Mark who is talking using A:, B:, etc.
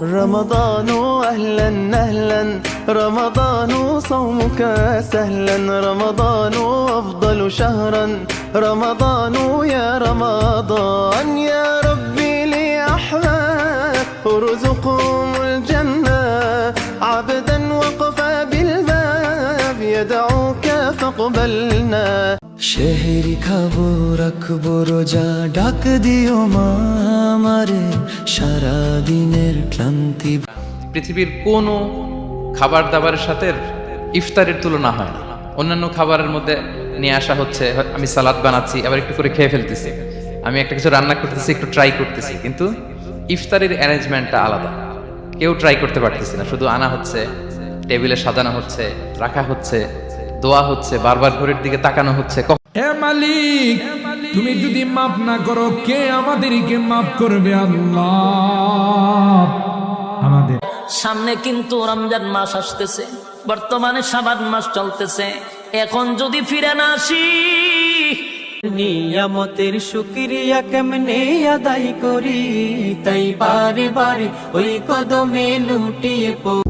A: رمضان أهلا أهلا رمضان صومك سهلا رمضان أفضل شهرا رمضان يا رمضان يا ربي لي أحباب ارزقهم الجنة عبدا وقف بالباب يدعوك فاقبلنا
B: শেহরি খাবো রাখবো রোজা ডাক দিও মা আমারে সারা দিনের ক্লান্তি।
C: পৃথিবীর কোনো খাবার দাবারের সাথে ইফতারের তুলনা হয় না। অন্যান্য খাবারের মধ্যে নিয়ে আসা হচ্ছে, আমি সালাদ বানাচ্ছি আবার একটু করে খেয়ে ফেলতেছি, আমি একটা কিছু রান্না করতেছি একটু ট্রাই করতেছি, কিন্তু ইফতারের অ্যারেঞ্জমেন্টটা আলাদা। কেউ ট্রাই করতে পারতেছি না, শুধু আনা হচ্ছে, টেবিলে সাজানো হচ্ছে, রাখা হচ্ছে, দোয়া হচ্ছে, বারবার ঘড়ির দিকে তাকানো হচ্ছে।
D: হে মালিক, তুমি যদি মাফ না করো কে আমাদেরকে মাফ করবে? আল্লাহ আমাদের
E: সামনে কিন্তু রমজান মাস আসতেছে, বর্তমানে শাবান মাস চলতেছে। এখন যদি ফিরে না আসি,
B: নিয়ামতের শুকরিয়া কেমনে আদায় করি, তাই বারে বারে ওই কদমে লুটিয়ে পড়ি।